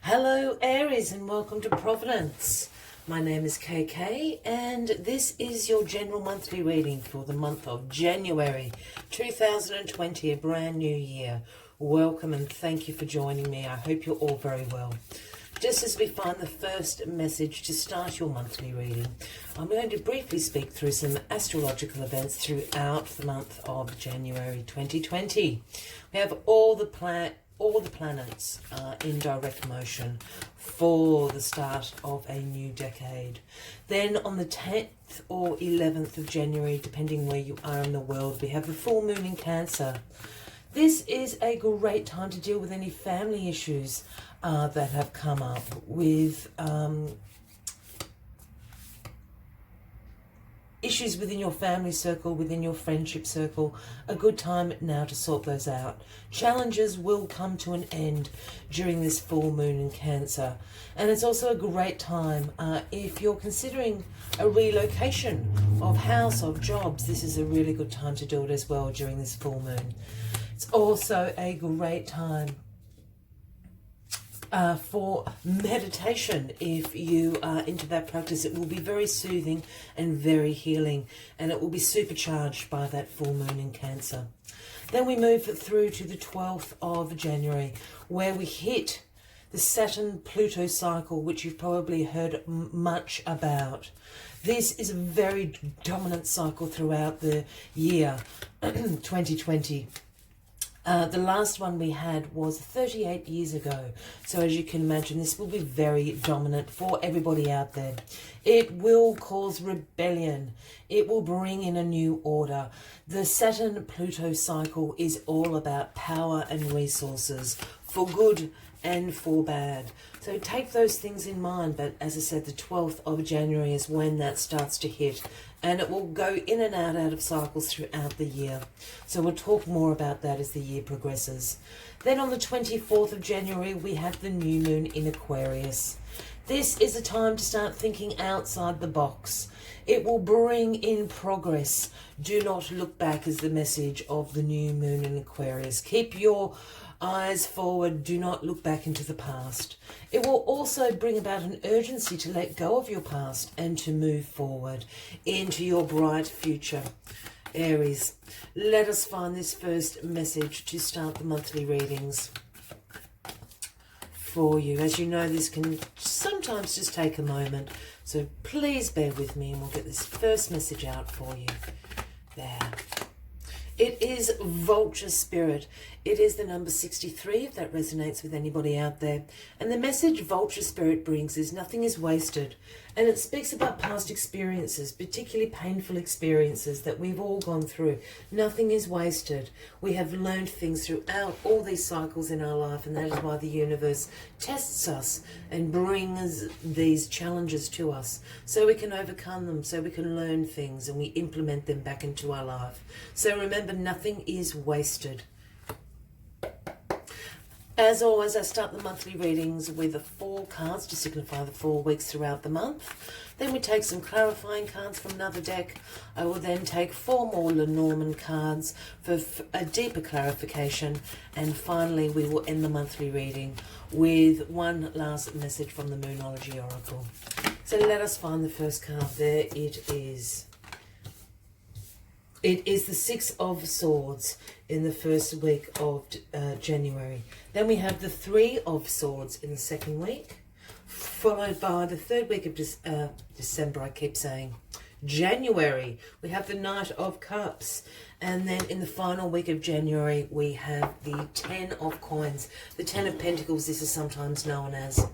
Hello Aries and welcome to Providence. My name is KK and this is your general monthly reading for the month of January 2020, a brand new year. Welcome and thank you for joining me. I hope you're all very well. Just as we find the first message to start your monthly reading, I'm going to briefly speak through some astrological events throughout the month of January 2020. We have all the planets are in direct motion for the start of a new decade. Then on the 10th or 11th of January, depending where you are in the world, we have the full moon in Cancer. This is a great time to deal with any family issues that have come up with issues within your family circle, within your friendship circle. A good time now to sort those out. Challenges will come to an end during this full moon in Cancer. And it's also a great time if you're considering a relocation of house, of jobs. This is a really good time to do it as well during this full moon. It's also a great time for meditation. If you are into that practice, it will be very soothing and very healing, and it will be supercharged by that full moon in Cancer. Then we move through to the 12th of January, where we hit the Saturn-Pluto cycle, which you've probably heard much about. This is a very dominant cycle throughout the year 2020. The last one we had was 38 years ago. So as you can imagine, this will be very dominant for everybody out there. It will cause rebellion. It will bring in a new order. The Saturn-Pluto cycle is all about power and resources, for good and for bad. So take those things in mind. But as I said, the 12th of January is when that starts to hit. And it will go in and out of cycles throughout the year. So we'll talk more about that as the year progresses. Then on the 24th of January, we have the new moon in Aquarius. This is a time to start thinking outside the box. It will bring in progress. Do not look back is the message of the new moon in Aquarius. Keep your eyes forward, do not look back into the past. It will also bring about an urgency to let go of your past and to move forward into your bright future. Aries, let us find this first message to start the monthly readings for you. As you know, this can sometimes just take a moment, so please bear with me and we'll get this first message out for you. There. It is Vulture Spirit. It is the number 63, if that resonates with anybody out there. And the message Vulture Spirit brings is nothing is wasted. And it speaks about past experiences, particularly painful experiences that we've all gone through. Nothing is wasted. We have learned things throughout all these cycles in our life, and that is why the universe tests us and brings these challenges to us so we can overcome them, so we can learn things and we implement them back into our life. So remember, nothing is wasted. As always, I start the monthly readings with the 4 cards to signify the 4 weeks throughout the month. Then we take some clarifying cards from another deck. I will then take 4 more Lenormand cards for a deeper clarification. And finally, we will end the monthly reading with one last message from the Moonology Oracle. So let us find the first card. There it is. It is the 6 of Swords in the first week of January. Then we have the 3 of Swords in the second week, followed by the third week of December, I keep saying. January, we have the Knight of Cups. And then in the final week of January, we have the 10 of Coins. The 10 of Pentacles, this is sometimes known as.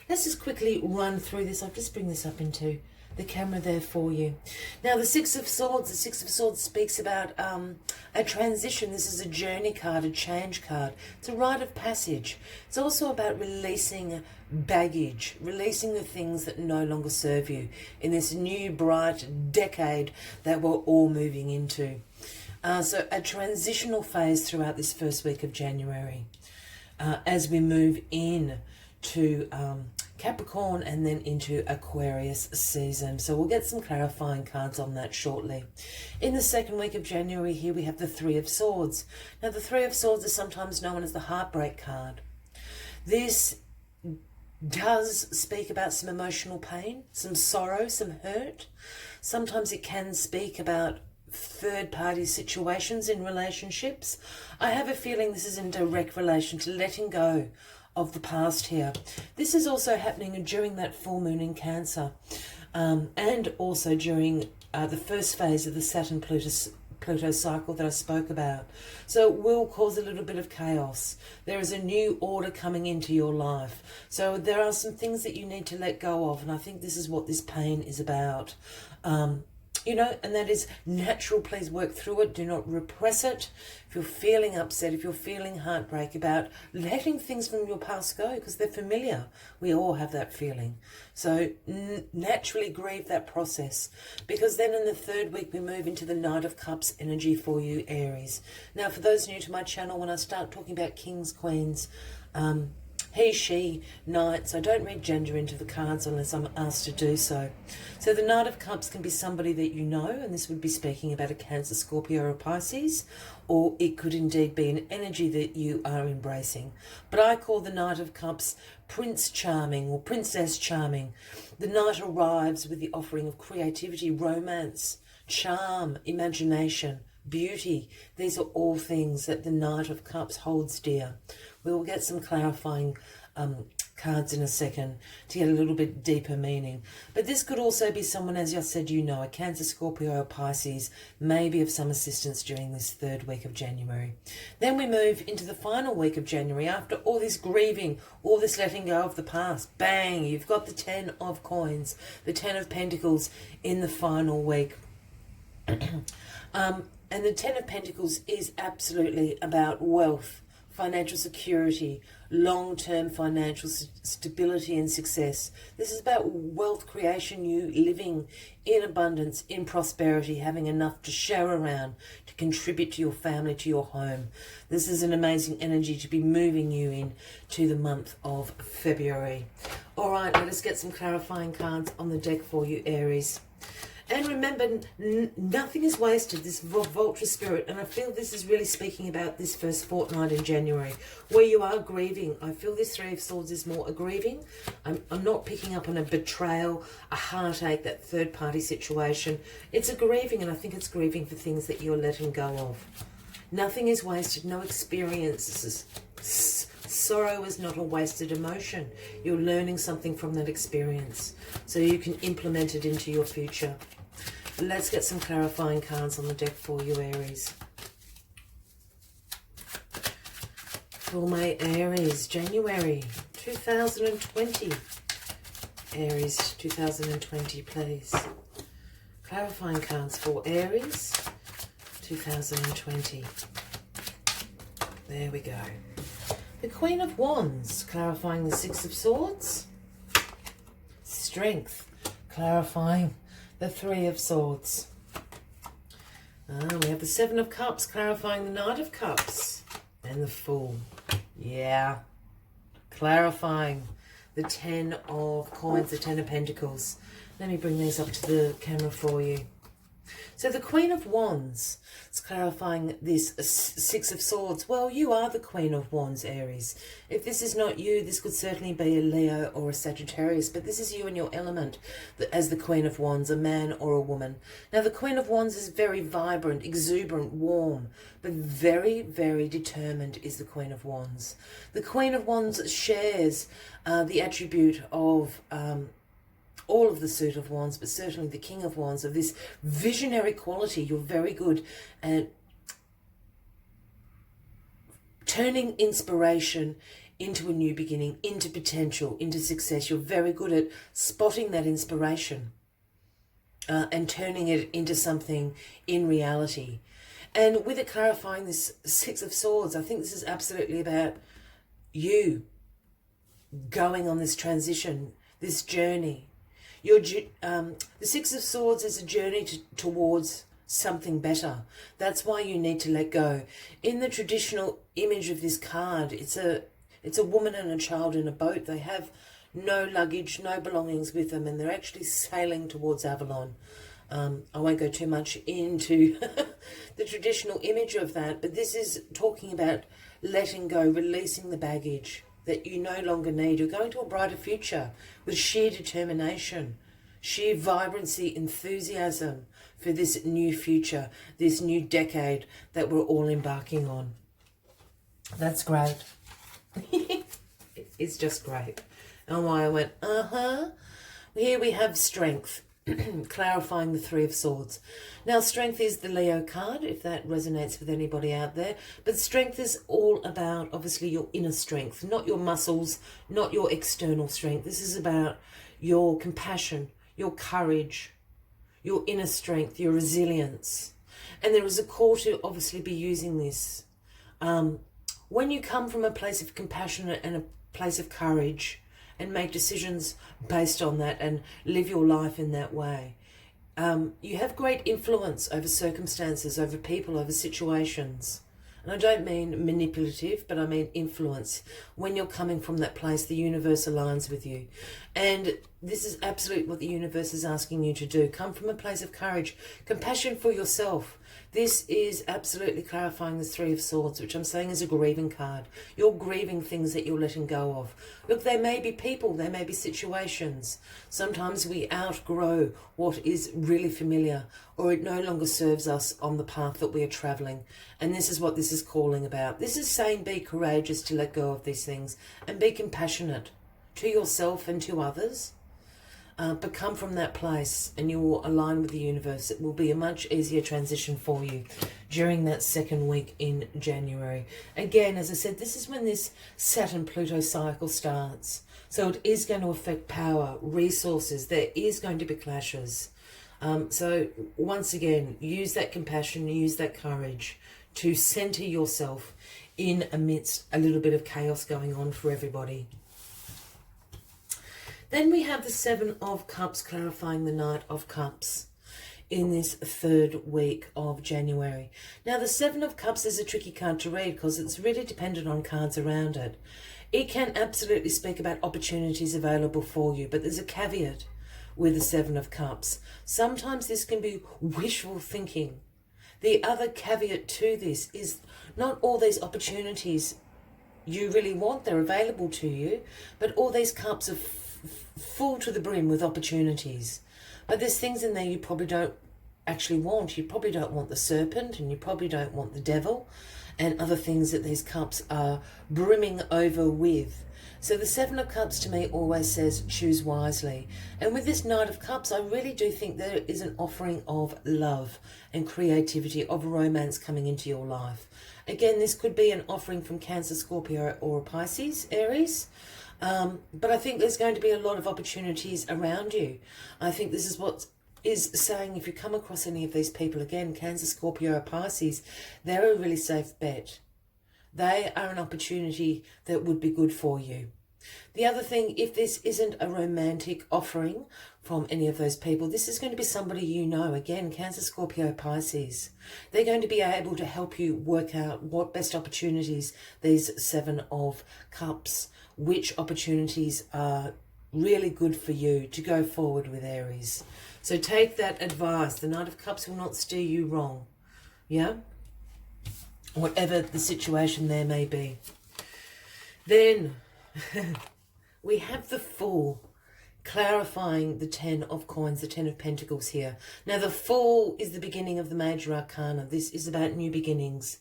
Let's just quickly run through this. I'll just bring this up into the camera there for you. Now the 6 of Swords, speaks about a transition. This is a journey card, a change card. It's a rite of passage. It's also about releasing baggage, releasing the things that no longer serve you in this new bright decade that we're all moving into. So a transitional phase throughout this first week of January as we move in to Capricorn and then into Aquarius season. So we'll get some clarifying cards on that shortly. In the second week of January here we have the 3 of Swords. Now the 3 of Swords is sometimes known as the heartbreak card. This does speak about some emotional pain, some sorrow, some hurt. Sometimes it can speak about third-party situations in relationships. I have a feeling this is in direct relation to letting go of the past here. This is also happening during that full moon in Cancer, and also during the first phase of the Saturn-Pluto cycle that I spoke about. So it will cause a little bit of chaos. There is a new order coming into your life. So there are some things that you need to let go of, and I think this is what this pain is about. You know, and that is natural. Please work through it. Do not repress it. If you're feeling upset, if you're feeling heartbreak about letting things from your past go, because they're familiar, we all have that feeling. So naturally grieve that process, because then in the third week we move into the Knight of Cups energy for you, Aries. Now, for those new to my channel, when I start talking about kings, queens, he, she, knights, I don't read gender into the cards unless I'm asked to do so. So the Knight of Cups can be somebody that you know, and this would be speaking about a Cancer, Scorpio or Pisces, or it could indeed be an energy that you are embracing. But I call the Knight of Cups Prince Charming or Princess Charming. The Knight arrives with the offering of creativity, romance, charm, imagination, beauty. These are all things that the Knight of Cups holds dear. We will get some clarifying cards in a second to get a little bit deeper meaning. But this could also be someone, as I said, you know, a Cancer, Scorpio or Pisces, maybe of some assistance during this third week of January. Then we move into the final week of January. After all this grieving, all this letting go of the past, bang, you've got the 10 of coins, the 10 of Pentacles in the final week. And the 10 of Pentacles is absolutely about wealth, financial security, long-term financial stability and success. This is about wealth creation, you living in abundance, in prosperity, having enough to share around, to contribute to your family, to your home. This is an amazing energy to be moving you in to the month of February. All right, let us get some clarifying cards on the deck for you, Aries. And remember, nothing is wasted, this Vulture spirit. And I feel this is really speaking about this first fortnight in January, where you are grieving. I feel this Three of Swords is more a grieving. I'm not picking up on a betrayal, a heartache, that third-party situation. It's a grieving, and I think it's grieving for things that you're letting go of. Nothing is wasted, no experiences. Sorrow is not a wasted emotion. You're learning something from that experience, so you can implement it into your future. Let's get some clarifying cards on the deck for you, Aries. For my Aries, January 2020. Aries 2020, please. Clarifying cards for Aries 2020. There we go. The Queen of Wands, clarifying the Six of Swords. Strength, clarifying the Three of Swords. We have the Seven of Cups, clarifying the Knight of Cups. And the Fool. Yeah. Clarifying the 10 of Coins, the 10 of Pentacles. Let me bring these up to the camera for you. So the Queen of Wands, it's clarifying this Six of Swords. Well, you are the Queen of Wands, Aries. If this is not you, this could certainly be a Leo or a Sagittarius, but this is you in your element as the Queen of Wands, a man or a woman. Now, the Queen of Wands is very vibrant, exuberant, warm, but very, very determined is the Queen of Wands. The Queen of Wands shares the attribute of all of the suit of wands, but certainly the King of Wands, of this visionary quality. You're very good at turning inspiration into a new beginning, into potential, into success. You're very good at spotting that inspiration and turning it into something in reality. And with it clarifying this Six of Swords, I think this is absolutely about you going on this transition, this journey. The Six of Swords is a journey towards something better. That's why you need to let go. In the traditional image of this card, it's a woman and a child in a boat. They have no luggage, no belongings with them, and they're actually sailing towards Avalon. I won't go too much into the traditional image of that, but this is talking about letting go, releasing the baggage, that you no longer need. You're going to a brighter future with sheer determination, sheer vibrancy, enthusiasm for this new future, this new decade that we're all embarking on. That's great. It's just great. And why I went, Here we have strength, clarifying the Three of Swords. Now, strength is the Leo card, if that resonates with anybody out there. But strength is all about, obviously, your inner strength, not your muscles, not your external strength. This is about your compassion, your courage, your inner strength, your resilience. And there is a call to obviously be using this. When you come from a place of compassion and a place of courage and make decisions based on that and live your life in that way, you have great influence over circumstances, over people, over situations. And I don't mean manipulative, but I mean influence. When you're coming from that place, the universe aligns with you. And this is absolutely what the universe is asking you to do. Come from a place of courage, compassion for yourself. This is absolutely clarifying the Three of Swords, which I'm saying is a grieving card. You're grieving things that you're letting go of. Look, they may be people, they may be situations. Sometimes we outgrow what is really familiar, or it no longer serves us on the path that we are traveling. And this is what this is calling about. This is saying be courageous to let go of these things and be compassionate to yourself and to others. But come from that place and you will align with the universe. It will be a much easier transition for you during that second week in January. Again, as I said, this is when this Saturn-Pluto cycle starts. So it is going to affect power, resources. There is going to be clashes. So once again, use that compassion, use that courage to center yourself in amidst a little bit of chaos going on for everybody. Then we have the Seven of Cups clarifying the Knight of Cups in this third week of January. Now, the Seven of Cups is a tricky card to read because it's really dependent on cards around it. It can absolutely speak about opportunities available for you, but there's a caveat with the Seven of Cups. Sometimes this can be wishful thinking. The other caveat to this is not all these opportunities you really want, they're available to you, but all these cups are full to the brim with opportunities. But there's things in there you probably don't actually want. You probably don't want the serpent, and you probably don't want the devil, and other things that these cups are brimming over with. So the Seven of Cups to me always says choose wisely. And with this Knight of Cups, I really do think there is an offering of love and creativity, of romance coming into your life. Again, this could be an offering from Cancer, Scorpio, or Pisces, Aries. But I think there's going to be a lot of opportunities around you. I think this is what is saying, if you come across any of these people, again, Cancer, Scorpio, or Pisces, they're a really safe bet. They are an opportunity that would be good for you. The other thing, if this isn't a romantic offering from any of those people, this is going to be somebody you know. Again, Cancer, Scorpio, Pisces. They're going to be able to help you work out what best opportunities, these Seven of Cups, which opportunities are really good for you to go forward with, Aries. So take that advice. The Knight of Cups will not steer you wrong. Yeah? Whatever the situation there may be. Then we have the Fool, clarifying the Ten of Coins, the Ten of Pentacles here. Now the Fool is the beginning of the major arcana. This is about new beginnings.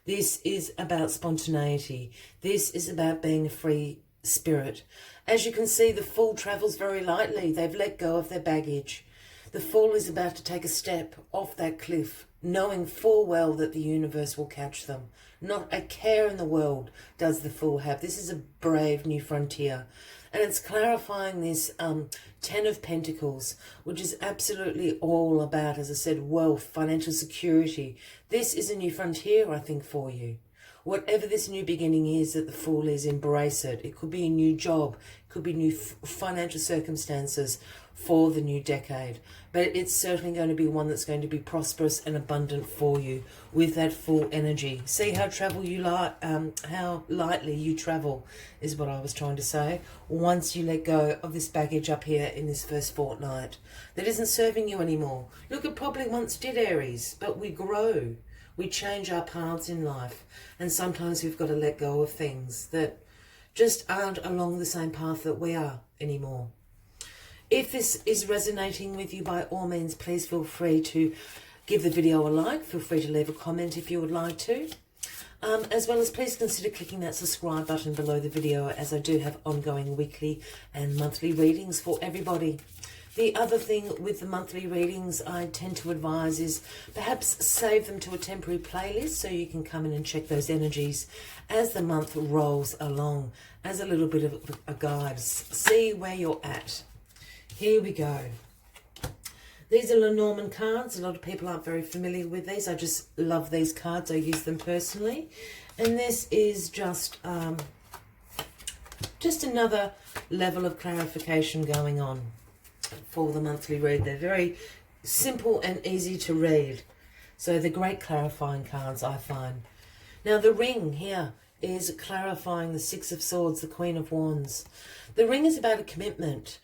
This is about spontaneity. This is about being a free spirit. As you can see, the Fool travels very lightly. They've let go of their baggage. The Fool is about to take a step off that cliff, knowing full well that the universe will catch them. Not a care in the world does the Fool have. This is a brave new frontier. And it's clarifying this Ten of Pentacles, which is absolutely all about, as I said, wealth, financial security. This is a new frontier, I think, for you. Whatever this new beginning is that the Fool is, embrace it. It could be a new job. It could be new financial circumstances for the new decade. But it's certainly going to be one that's going to be prosperous and abundant for you with that Fool energy. See how how lightly you travel is what I was trying to say. Once you let go of this baggage up here in this first fortnight that isn't serving you anymore. Look, it probably once did, Aries, but we grow. We change our paths in life, and sometimes we've got to let go of things that just aren't along the same path that we are anymore. If this is resonating with you, by all means, please feel free to give the video a like. Feel free to leave a comment if you would like to. As well as please consider clicking that subscribe button below the video, as I do have ongoing weekly and monthly readings for everybody. The other thing with the monthly readings I tend to advise is perhaps save them to a temporary playlist so you can come in and check those energies as the month rolls along, as a little bit of a guide. See where you're at. Here we go. These are Lenormand cards. A lot of people aren't very familiar with these. I just love these cards. I use them personally. And this is just another level of clarification going on for the monthly read. They're very simple and easy to read. So they're great clarifying cards, I find. Now the ring here is clarifying the Six of Swords, the Queen of Wands. The ring is about a commitment.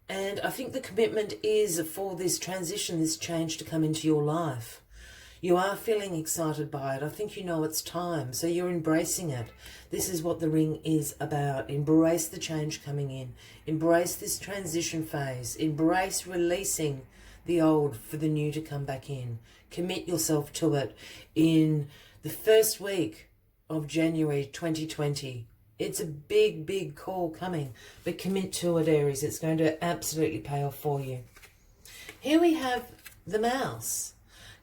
And I think the commitment is for this transition, this change to come into your life. You are feeling excited by it. I think you know it's time, so you're embracing it. This is what the ring is about. Embrace the change coming in. Embrace this transition phase. Embrace releasing the old for the new to come back in. Commit yourself to it in the first week of January 2020. It's a big, big call coming, but commit to it, Aries. It's going to absolutely pay off for you. Here we have the mouse,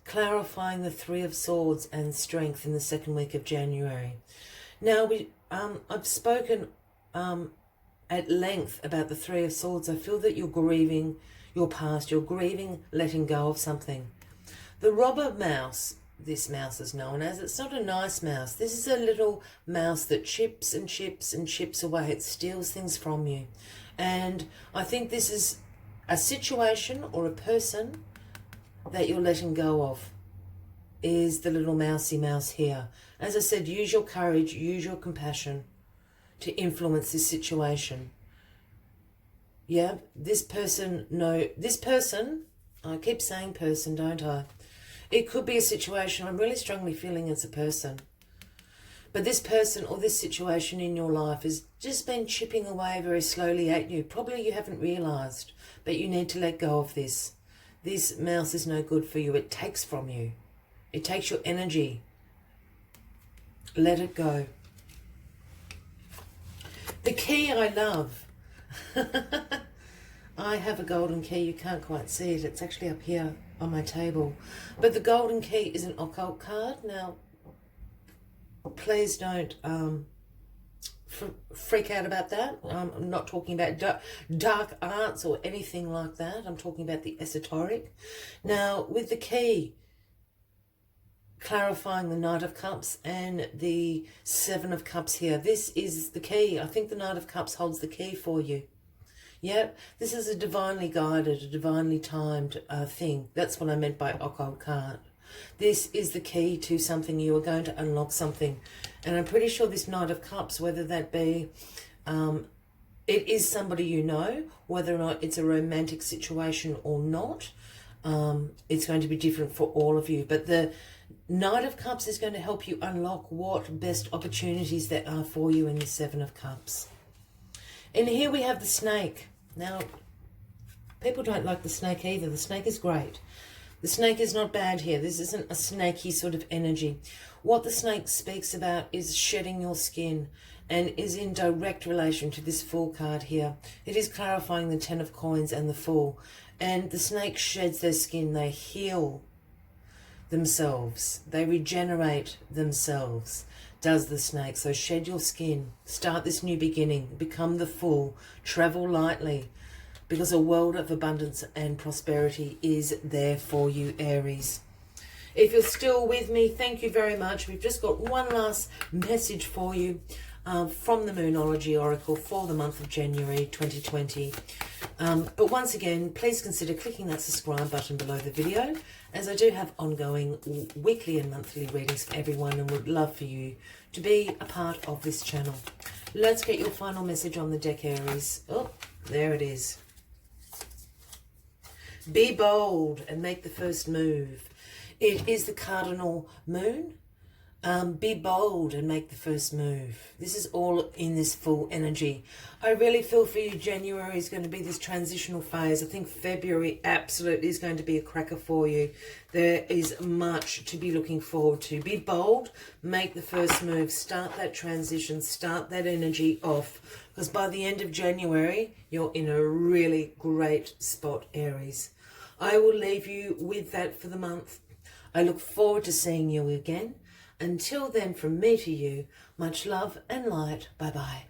clarifying the Three of Swords and strength in the second week of January. Now, I've spoken at length about the Three of Swords. I feel that you're grieving your past. You're grieving letting go of something. The robber mouse, this mouse is known as, it's not a nice mouse. This is a little mouse that chips and chips and chips away. It steals things from you. And I think this is a situation or a person that you're letting go of, is the little mousy mouse here. As I said, use your courage, use your compassion to influence this situation. Yeah, this person, I keep saying person, don't I? It could be a situation. I'm really strongly feeling it's a person. But this person or this situation in your life has just been chipping away very slowly at you. Probably you haven't realised, but you need to let go of this. This mouse is no good for you. It takes from you. It takes your energy. Let it go. The key I love. I have a golden key. You can't quite see it. It's actually up here on my table. But the golden key is an occult card. Now, please don't freak out about that. I'm not talking about dark arts or anything like that. I'm talking about the esoteric. Now, with the key, clarifying the Knight of Cups and the Seven of Cups here. This is the key. I think the Knight of Cups holds the key for you. Yep, this is a divinely guided, a divinely timed thing. That's what I meant by occult card. This is the key to something. You are going to unlock something. And I'm pretty sure this Knight of Cups, whether that be, it is somebody you know, whether or not it's a romantic situation or not, it's going to be different for all of you. But the Knight of Cups is going to help you unlock what best opportunities there are for you in the Seven of Cups. And here we have the snake. Now, people don't like the snake either. The snake is great. The snake is not bad here. This isn't a snaky sort of energy. What the snake speaks about is shedding your skin and is in direct relation to this Fool card here. It is clarifying the Ten of Coins and the Fool. And the snake sheds their skin. They heal themselves. They regenerate themselves, does the snake. So shed your skin. Start this new beginning. Become the Fool. Travel lightly, because a world of abundance and prosperity is there for you, Aries. If you're still with me, thank you very much. We've just got one last message for you from the Moonology Oracle for the month of January 2020. But once again, please consider clicking that subscribe button below the video, as I do have ongoing weekly and monthly readings for everyone and would love for you to be a part of this channel. Let's get your final message on the deck, Aries. Oh, there it is. Be bold and make the first move. It is the cardinal moon. Be bold and make the first move. This is all in this full energy. I really feel for you, January is going to be this transitional phase. I think February absolutely is going to be a cracker for you. There is much to be looking forward to. Be bold, make the first move, start that transition, start that energy off. Because by the end of January, you're in a really great spot, Aries. I will leave you with that for the month. I look forward to seeing you again. Until then, from me to you, much love and light. Bye-bye.